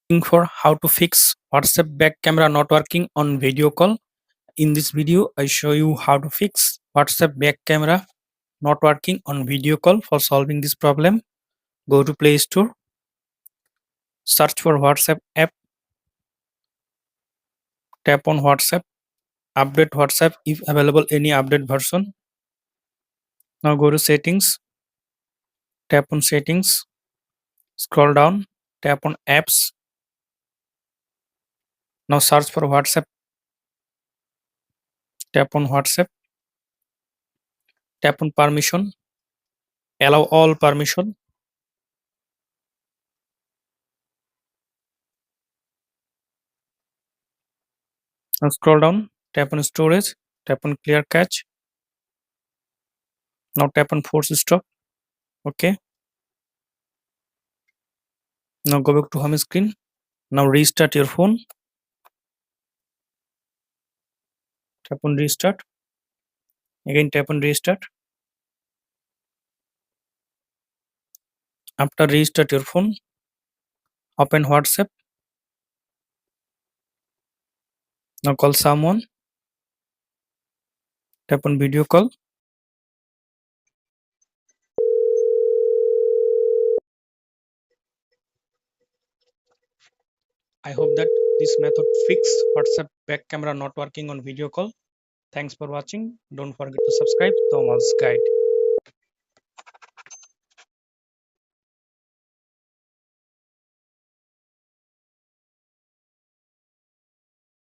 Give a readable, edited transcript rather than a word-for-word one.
Looking for how to fix WhatsApp back camera not working on video call. In this video, I show you how to fix WhatsApp back camera not working on video call. For solving this problem, go to Play Store, search for WhatsApp app, tap on WhatsApp, update WhatsApp if available any update version. Now go to settings, tap on settings, scroll down, tap on apps. Now search for WhatsApp, tap on WhatsApp, tap on permission, allow all permission. Now scroll down, tap on storage, tap on clear cache. Now tap on force stop. Okay. Now go back to home screen. Now restart your phone. Tap on restart. Again tap on restart. After restart your phone, open WhatsApp. Now call someone. Tap on video call. I hope that this method fix WhatsApp back camera not working on video call. Thanks for watching. Don't forget to subscribe to Thomas Guide.